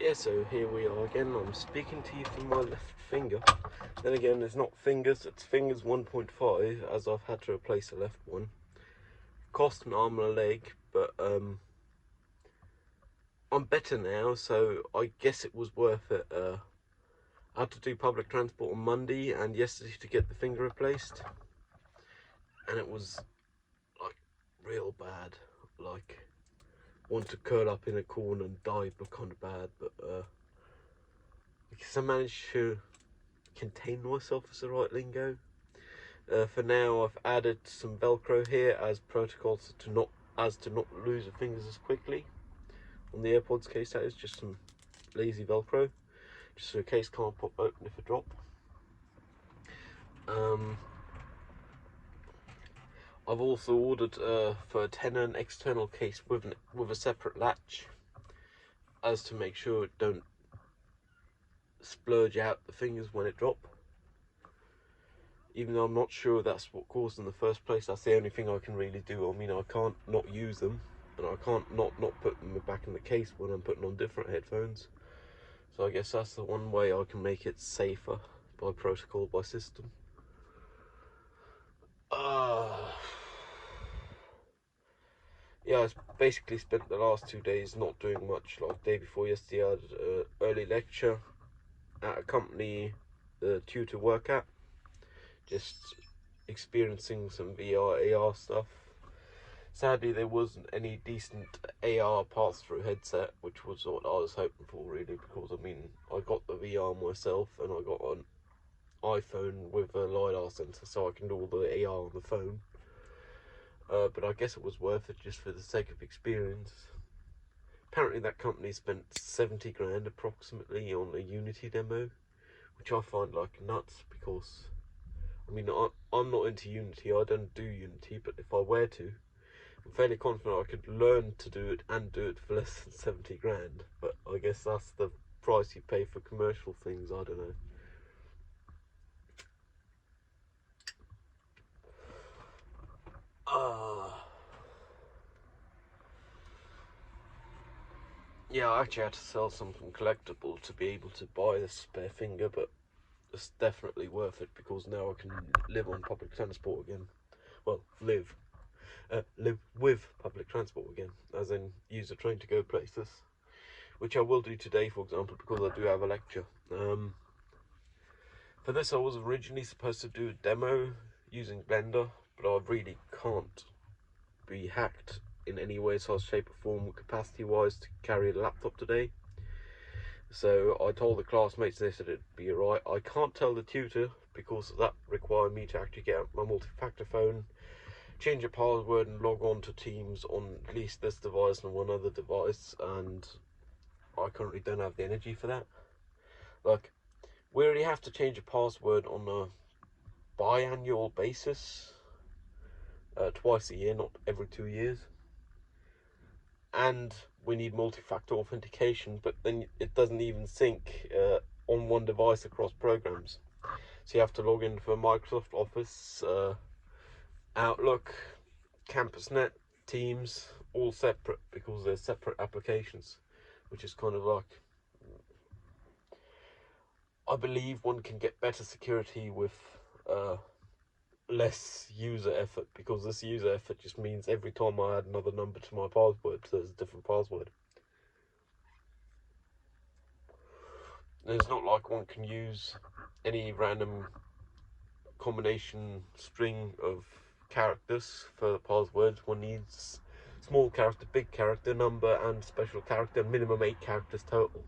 Yeah, so here we are again. I'm speaking to you from my left finger. Then again, it's not fingers, it's fingers 1.5, as I've had to replace the left one. Cost an arm and a leg, but I'm better now, so I guess it was worth it. I had to do public transport on Monday and yesterday to get the finger replaced, and it was like real bad. Like, want to curl up in a corner and die, but kind of bad. But because I managed to contain myself, is the right lingo. For now, I've added some Velcro here as protocols to not lose the fingers as quickly. On the AirPods case, that is just some lazy Velcro, just so the case can't pop open if I drop. I've also ordered for a tenner an external case with a separate latch, as to make sure it don't splurge out the fingers when it drop. Even though I'm not sure that's what caused in the first place, that's the only thing I can really do. I mean, I can't not use them, and I can't not put them back in the case when I'm putting on different headphones. So I guess that's the one way I can make it safer, by protocol, by system. Yeah, I basically spent the last 2 days not doing much. Like day before yesterday, I had an early lecture at a company the tutor work at, just experiencing some VR AR stuff. Sadly, there wasn't any decent AR pass-through headset, which was what I was hoping for, really, because I mean, I got the VR myself, and I got an iPhone with a LiDAR sensor, so I can do all the AR on the phone. But I guess it was worth it just for the sake of experience. Apparently, that company spent 70 grand approximately on a Unity demo, which I find like nuts because, I mean, I'm not into Unity, I don't do Unity, but if I were to, I'm fairly confident I could learn to do it and do it for less than 70 grand. But I guess that's the price you pay for commercial things, I don't know. Yeah, I actually had to sell something collectible to be able to buy the spare finger, but it's definitely worth it because now I can live on public transport again. Well, live with public transport again, as in use a train to go places, which I will do today, for example, because I do have a lecture. For this, I was originally supposed to do a demo using Blender, but I really can't be hacked in any way, size, shape, or form, capacity-wise, to carry a laptop today. So I told the classmates, they said it'd be alright. I can't tell the tutor because that required me to actually get out my multi-factor phone, change a password, and log on to Teams on at least this device and one other device, and I currently don't have the energy for that. Like, we already have to change a password on a biannual basis, twice a year, not every 2 years. And we need multi-factor authentication, but then it doesn't even sync on one device across programs. So you have to log in for Microsoft Office, Outlook, CampusNet, Teams, all separate because they're separate applications, which is kind of like, I believe one can get better security with less user effort, because this user effort just means every time I add another number to my password, there's a different password. And it's not like one can use any random combination string of characters for the passwords. One needs small character, big character, number, and special character, minimum 8 characters total,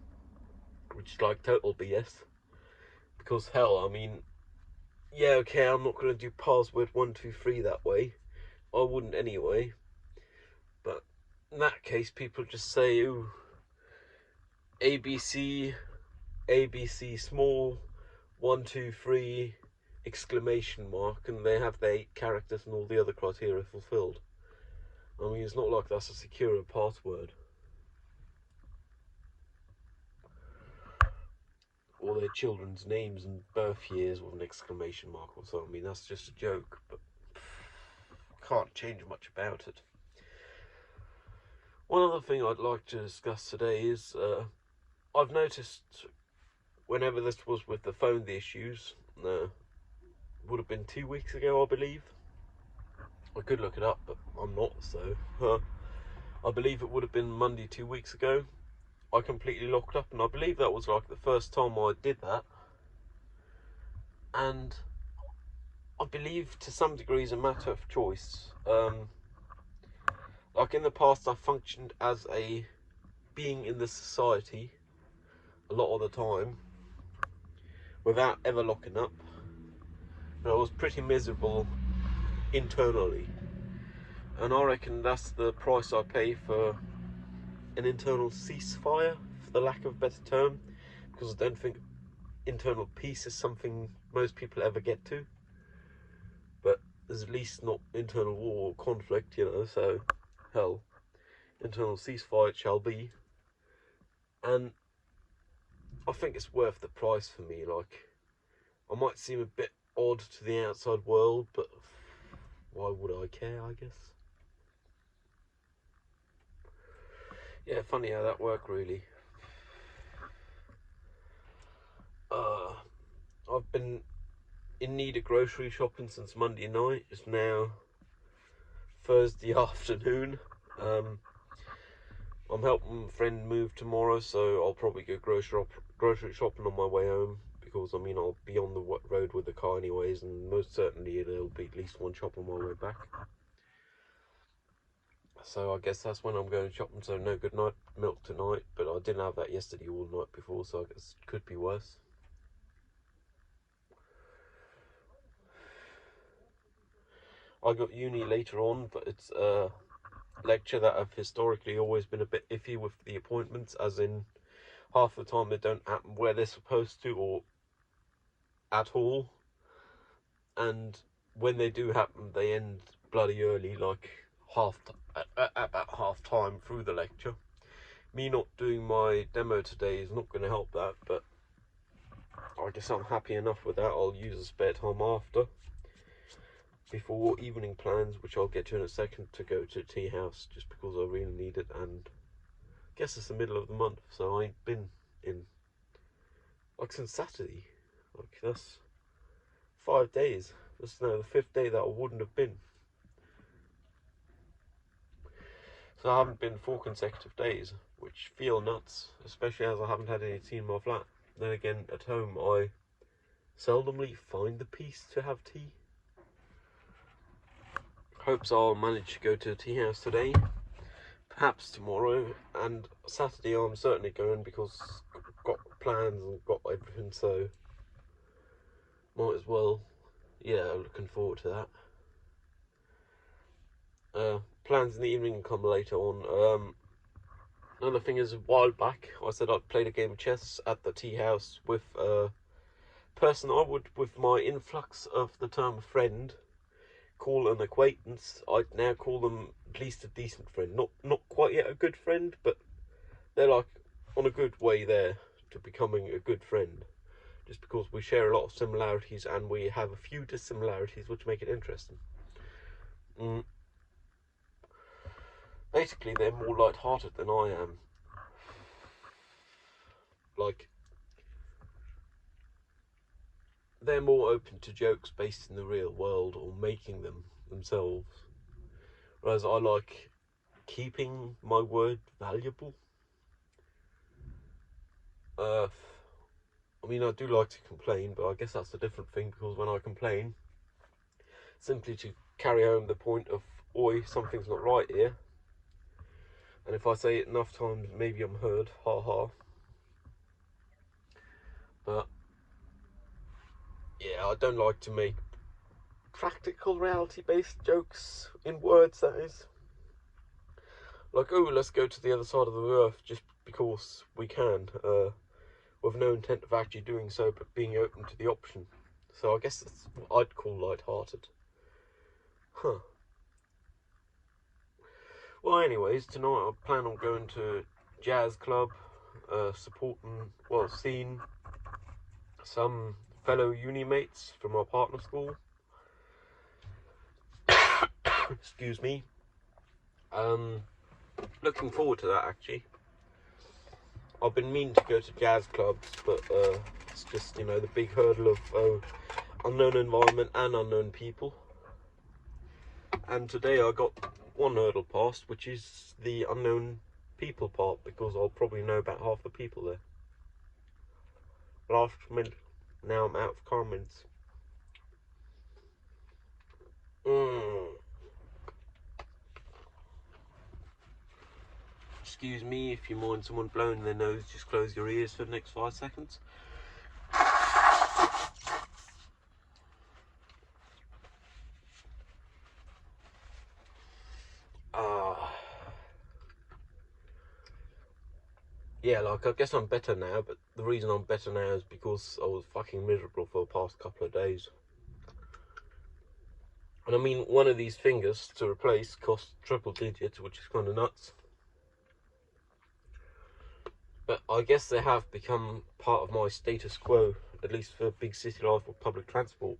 which is like total BS. Because hell, I mean, yeah, okay, I'm not going to do password 123 that way. I wouldn't anyway. But in that case, people just say, ooh, ABC, ABC small, 123, exclamation mark, and they have their 8 characters and all the other criteria fulfilled. I mean, it's not like that's a secure password. Or their children's names and birth years with an exclamation mark or so. I mean, that's just a joke, but can't change much about it. One other thing I'd like to discuss today is I've noticed whenever this was with the phone, the issues, would have been 2 weeks ago, I believe. I could look it up, but I'm not, so I believe it would have been Monday 2 weeks ago. I completely locked up, and I believe that was like the first time I did that. And I believe to some degree is a matter of choice. Like in the past, I functioned as a being in the society a lot of the time without ever locking up. And I was pretty miserable internally. And I reckon that's the price I pay for an internal ceasefire, for the lack of a better term, because I don't think internal peace is something most people ever get to. But there's at least not internal war or conflict, so hell, internal ceasefire it shall be. And I think it's worth the price for me. Like, I might seem a bit odd to the outside world, but why would I care, I guess? Yeah, funny how that worked, really. I've been in need of grocery shopping since Monday night. It's now Thursday afternoon. I'm helping a friend move tomorrow, so I'll probably go grocery shopping on my way home, because I mean I'll be on the road with the car anyways, and most certainly there'll be at least one shop on my way back. So I guess that's when I'm going shopping. So no good night milk tonight, but I didn't have that yesterday all night before, so I guess it could be worse. I got uni later on, but it's a lecture that I've historically always been a bit iffy with the appointments, as in half the time they don't happen where they're supposed to or at all, and when they do happen they end bloody early, like about half time through the lecture. Me not doing my demo today is not going to help that, but I guess I'm happy enough with that. I'll use the spare time after, before evening plans, which I'll get to in a second, to go to tea house just because I really need it. And I guess it's the middle of the month, so I ain't been in like since Saturday. Like, that's 5 days. That's now the 5th day that I wouldn't have been. So I haven't been 4 consecutive days, which feel nuts, especially as I haven't had any tea in my flat. Then again, at home I seldomly find the peace to have tea. Hopes I'll manage to go to the tea house today, perhaps tomorrow, and Saturday I'm certainly going, because I've got plans and got everything, so might as well. Yeah, looking forward to that. Plans in the evening come later on. Another thing is, a while back I said I'd played a game of chess at the tea house with a person I would, with my influx of the term friend, call an acquaintance. I'd now call them at least a decent friend. Not quite yet a good friend, but they're like on a good way there to becoming a good friend, just because we share a lot of similarities and we have a few dissimilarities, which make it interesting. Basically, they're more light-hearted than I am. Like, they're more open to jokes based in the real world or making them themselves, whereas I like keeping my word valuable. I mean, I do like to complain, but I guess that's a different thing, because when I complain, simply to carry home the point of, oi, something's not right here, and if I say it enough times, maybe I'm heard, ha ha. But yeah, I don't like to make practical reality-based jokes, in words that is. Like, oh, let's go to the other side of the earth just because we can, with no intent of actually doing so, but being open to the option. So I guess that's what I'd call light-hearted. Huh. Well, anyways, tonight I plan on going to jazz club, seeing some fellow uni mates from our partner school. Excuse me. Looking forward to that, actually. I've been meaning to go to jazz clubs, but it's just, you know, the big hurdle of unknown environment and unknown people. And today I got one hurdle passed, which is the unknown people part, because I'll probably know about half the people there. Last minute, now I'm out of comments. Excuse me, if you mind someone blowing their nose, just close your ears for the next 5 seconds. Yeah, like, I guess I'm better now, but the reason I'm better now is because I was fucking miserable for the past couple of days. And I mean, one of these fingers to replace costs triple digits, which is kind of nuts. But I guess they have become part of my status quo, at least for big city life or public transport.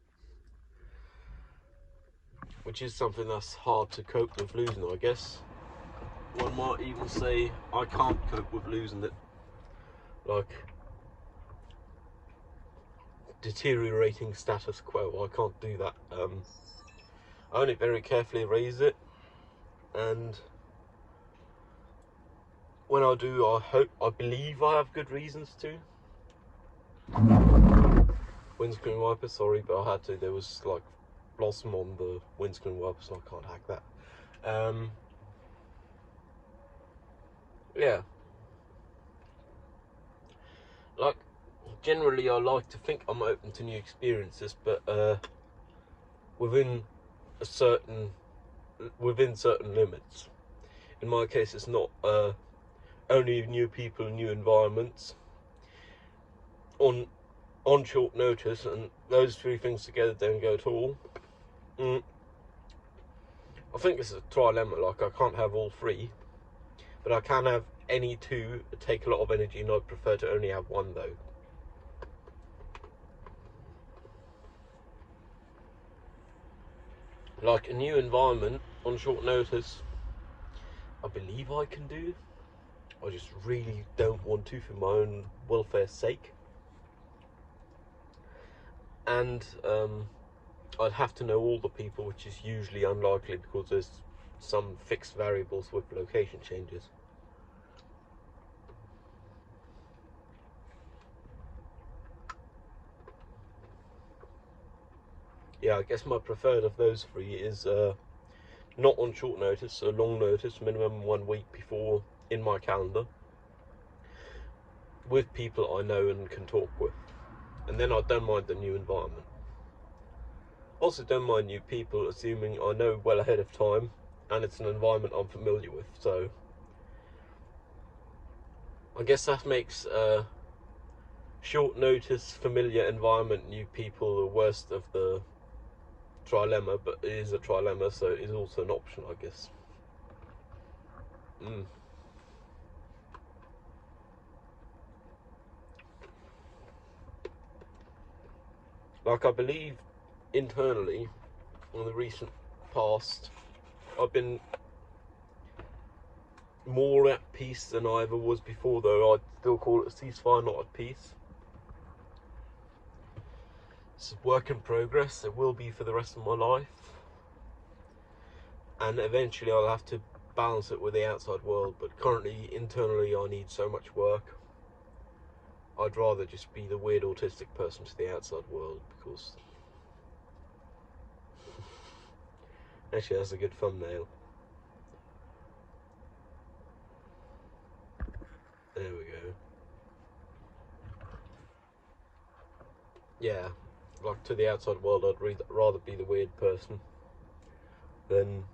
Which is something that's hard to cope with losing, I guess. One might even say I can't cope with losing it. Like, deteriorating status quo, I can't do that. I only very carefully erase it, and when I do, I believe I have good reasons to. Windscreen wiper, sorry, but I had to. There was like blossom on the windscreen wiper, so I can't hack that. Yeah. Like, generally I like to think I'm open to new experiences, but within certain limits. In my case, it's not only new people, new environments on short notice, and those three things together don't go at all. I think it's a trilemma. Like, I can't have all three, but I can have any two that take a lot of energy, and I'd prefer to only have one though. Like, a new environment on short notice, I believe I can do. I just really don't want to for my own welfare's sake. And I'd have to know all the people, which is usually unlikely because there's some fixed variables with location changes. Yeah, I guess my preferred of those three is not on short notice, so long notice, minimum 1 week before in my calendar, with people I know and can talk with. And then I don't mind the new environment. Also don't mind new people, assuming I know well ahead of time and it's an environment I'm familiar with. So I guess that makes short notice, familiar environment, new people the worst of the trilemma, but it is a trilemma, so it is also an option, I guess. Like, I believe internally, in the recent past, I've been more at peace than I ever was before, though I'd still call it a ceasefire, not at peace. It's a work in progress. It will be for the rest of my life, and eventually I'll have to balance it with the outside world, but currently, internally, I need so much work. I'd rather just be the weird autistic person to the outside world, because actually that's a good thumbnail. There we go. Yeah, like, to the outside world, I'd rather be the weird person than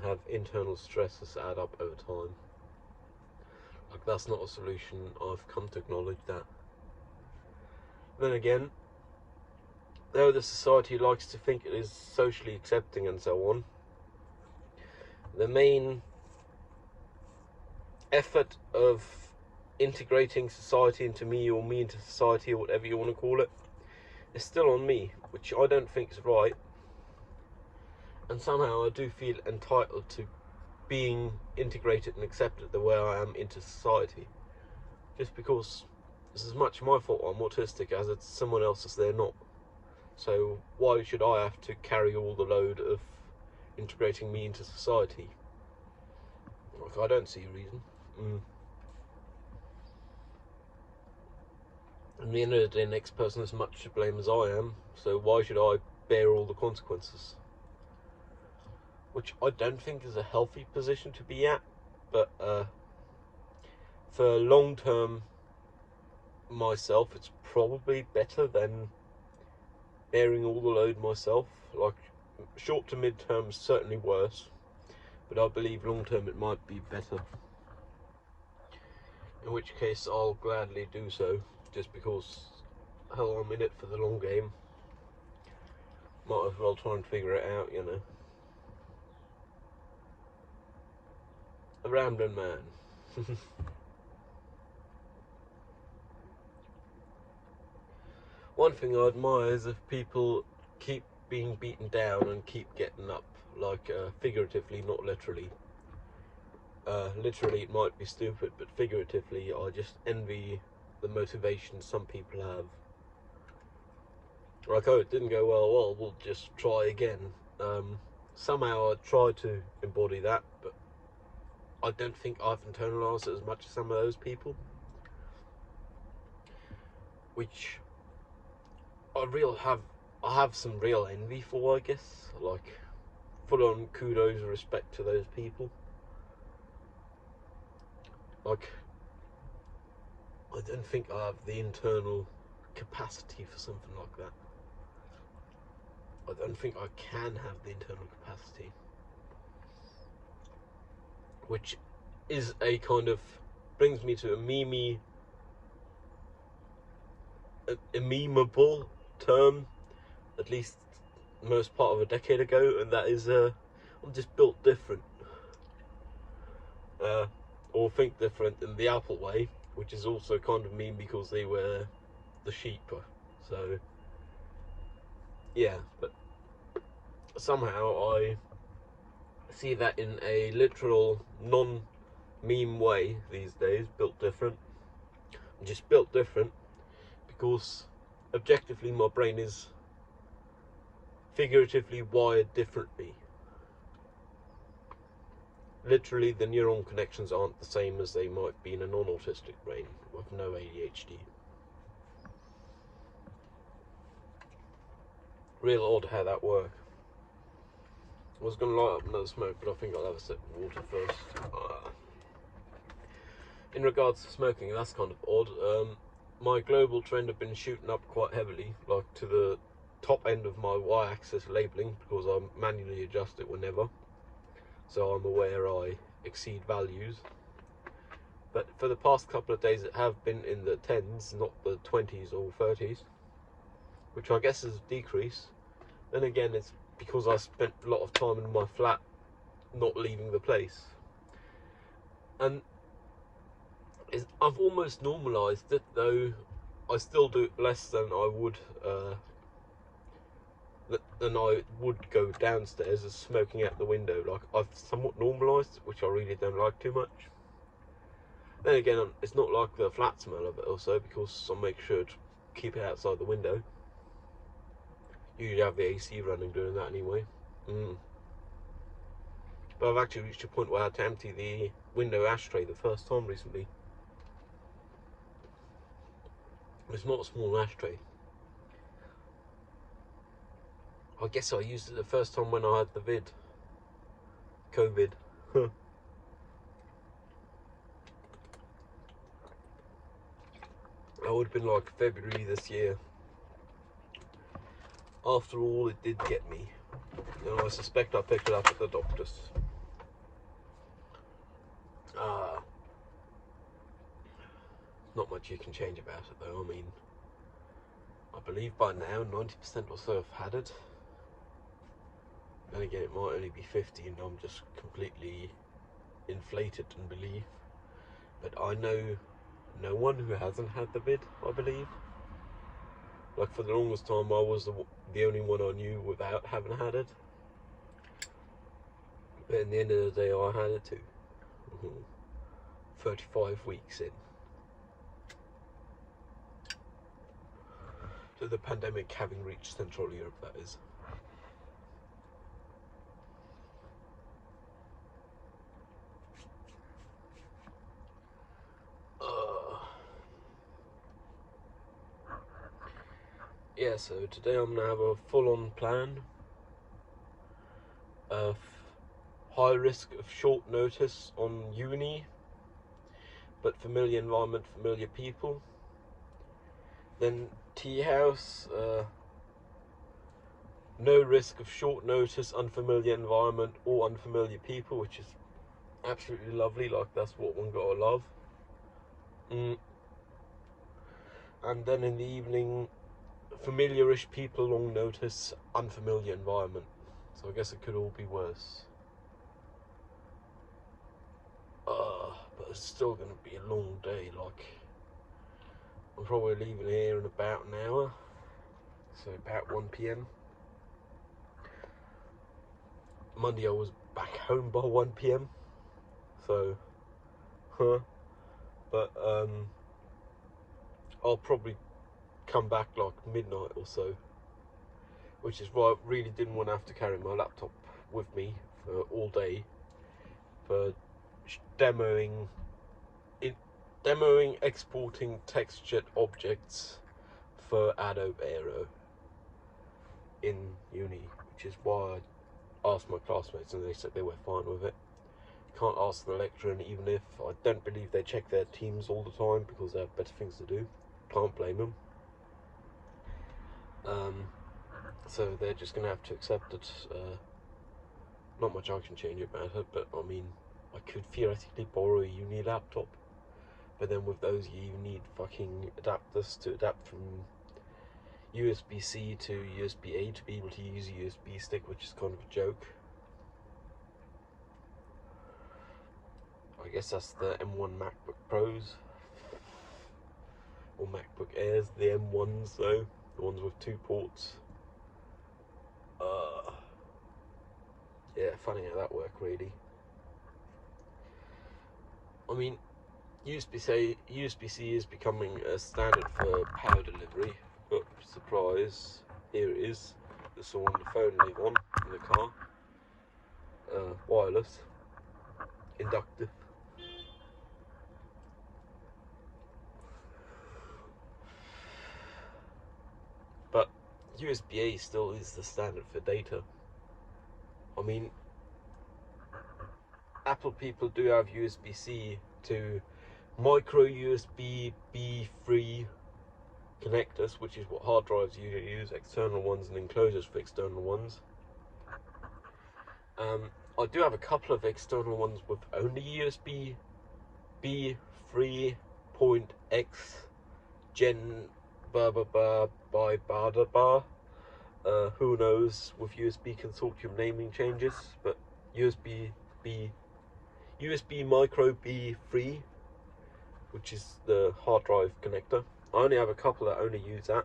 have internal stresses add up over time. Like, that's not a solution. I've come to acknowledge that. Then again, though the society likes to think it is socially accepting and so on, the main effort of integrating society into me, or me into society, or whatever you want to call it, is still on me, which I don't think is right. And somehow I do feel entitled to being integrated and accepted the way I am into society. just because it's as much my fault I'm autistic as it's someone else's they're not. So why should I have to carry all the load of integrating me into society? Like, I don't see a reason. At the end of the day, the next person is much to blame as I am, so why should I bear all the consequences? Which I don't think is a healthy position to be at, but for long term myself, it's probably better than bearing all the load myself. Like, short to mid term is certainly worse, but I believe long term it might be better. In which case I'll gladly do so, just because, hell, I'm in it for the long game. Might as well try and figure it out, you know. A rambling man. One thing I admire is if people keep being beaten down and keep getting up, like figuratively, not literally. Literally it might be stupid, but figuratively I just envy the motivation some people have. Like, oh, it didn't go well, we'll just try again. Somehow I try to embody that, but I don't think I've internalized it as much as some of those people, which I have some real envy for, I guess. Like, full on kudos and respect to those people. Like, I don't think I have the internal capacity for something like that. I don't think I can have the internal capacity, which is a kind of, brings me to a memeable term, at least most part of a decade ago, and that is I'm just built different, or think different in the Apple way, which is also kind of meme because they were the sheep. So yeah, but somehow I see that in a literal non-meme way these days. Built different. I'm just built different because objectively my brain is figuratively wired differently. Literally, the neuron connections aren't the same as they might be in a non-autistic brain with no ADHD. Real odd how that works. I was going to light up another smoke, but I think I'll have a sip of water first. In regards to smoking, that's kind of odd. My global trend have been shooting up quite heavily, like to the top end of my y-axis labelling, because I manually adjust it whenever, so I'm aware I exceed values. But for the past couple of days it have been in the 10s, not the 20s or 30s, which I guess is a decrease. Then again, it's because I spent a lot of time in my flat not leaving the place, and I've almost normalised it, though I still do it less than I would go downstairs as smoking out the window. Like, I've somewhat normalised it, which I really don't like too much. Then again, it's not like the flat smell of it also, because I make sure to keep it outside the window. Usually have the AC running doing that anyway. But I've actually reached a point where I had to empty the window ashtray the first time recently. It's not a small ashtray. I guess I used it the first time when I had the COVID. That would have been like February this year. After all, it did get me, and I suspect I picked it up at the doctor's. Not much you can change about it though. I mean, I believe by now 90% or so have had it. Then again, it might only be 50 and I'm just completely inflated in belief. But I know no one who hasn't had the vid, I believe. Like, for the longest time I was the only one I knew without having had it. But in the end of the day, I had it too. 35 weeks in. to the pandemic having reached Central Europe, that is. Yeah, so today I'm gonna have a full-on plan of high risk of short notice on uni, but familiar environment, familiar people. Then tea house, no risk of short notice, unfamiliar environment or unfamiliar people, which is absolutely lovely. Like, that's what one gotta love. And then in the evening, familiarish people, long notice, unfamiliar environment. So I guess it could all be worse. But it's still gonna be a long day. Like, I'm probably leaving here in about an hour, so about 1 p.m. Monday I was back home by 1 p.m. So, but I'll probably come back like midnight or so, which is why I really didn't want to have to carry my laptop with me for all day for demoing, exporting textured objects for Adobe Aero in uni, which is why I asked my classmates and they said they were fine with it. Can't ask the lecturer, and even if I don't believe they check their teams all the time because they have better things to do, can't blame them. So they're just gonna have to accept it. Not much I can change about it, but I mean, I could theoretically borrow a uni laptop, but then with those you need fucking adapters to adapt from USB-C to USB-A to be able to use a USB stick, which is kind of a joke. I guess that's the M1 MacBook Pros, or MacBook Airs, the M1s though, the ones with 2 ports. Yeah, funny how that worked, really. I mean, USB-C is becoming a standard for power delivery, but surprise, here it is. This one the phone live on in the car. Wireless, inductive. But USB-A still is the standard for data. I mean, Apple people do have USB-C to micro USB B3 connectors, which is what hard drives usually use, external ones and enclosures for external ones. I do have a couple of external ones with only USB B3.X Gen who knows with USB consortium naming changes, but USB micro B3, which is the hard drive connector. I only have a couple that only use that,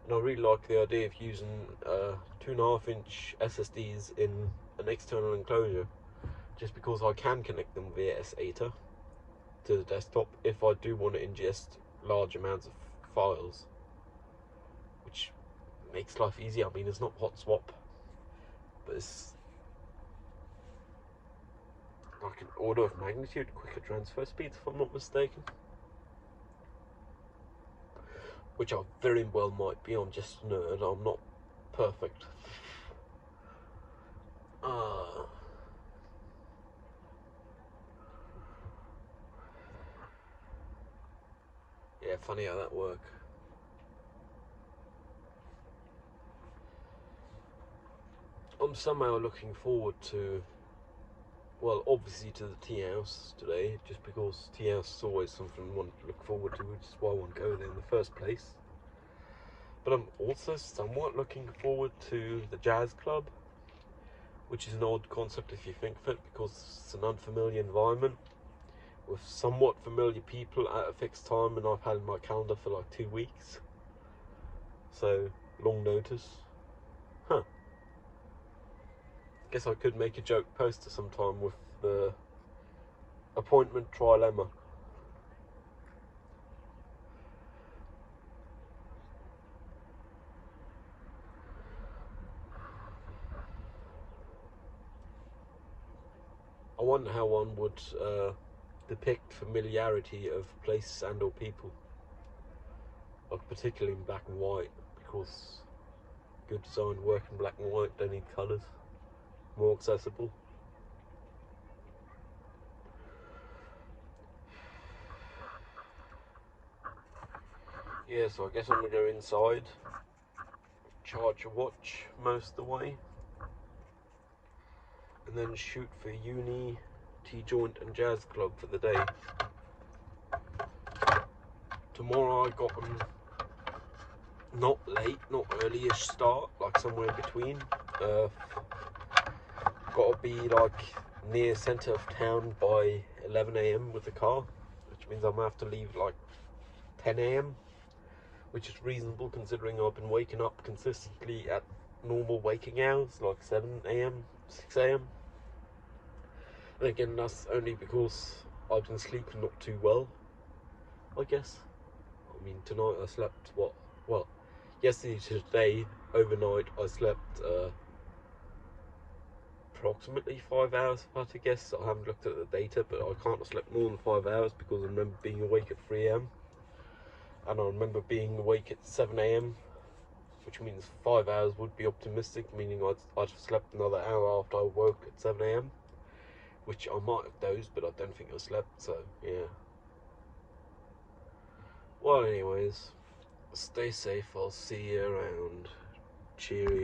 and I really like the idea of using 2.5-inch SSDs in an external enclosure, just because I can connect them via SATA to the desktop if I do want to ingest large amounts of files, which makes life easier. I mean, it's not hot swap, but it's like an order of magnitude quicker transfer speeds, if I'm not mistaken. Which I very well might be. I'm just a nerd. I'm not perfect. Yeah, funny how that works. I'm somehow looking forward to, well, obviously to the tea house today, just because tea house is always something I want to look forward to, which is why I want to go there in the first place. But I'm also somewhat looking forward to the jazz club, which is an odd concept if you think of it, because it's an unfamiliar environment with somewhat familiar people at a fixed time, and I've had in my calendar for like 2 weeks. So, long notice. Guess I could make a joke poster sometime with the appointment trilemma. I wonder how one would depict familiarity of places and or people, like particularly in black and white, because good design work in black and white, don't need colours, more accessible. Yeah, so I guess I'm gonna go inside, charge a watch most of the way, and then shoot for uni, T-joint and jazz club for the day. Tomorrow I got not late, not early-ish start, like somewhere in between. Gotta be like near centre of town by 11 AM with the car, which means I'm gonna have to leave like 10 AM, which is reasonable considering I've been waking up consistently at normal waking hours, like 7 AM, 6 AM. And again, that's only because I've been sleeping not too well, I guess. I mean, tonight I slept, yesterday to today, overnight, I slept approximately 5 hours, if I had to guess. I haven't looked at the data, but I can't have slept more than 5 hours because I remember being awake at 3 AM. And I remember being awake at 7 AM, which means 5 hours would be optimistic, meaning I'd have slept another hour after I woke at 7 AM, which I might have dozed, but I don't think I slept, so yeah. Well, anyways, stay safe, I'll see you around. Cheerio.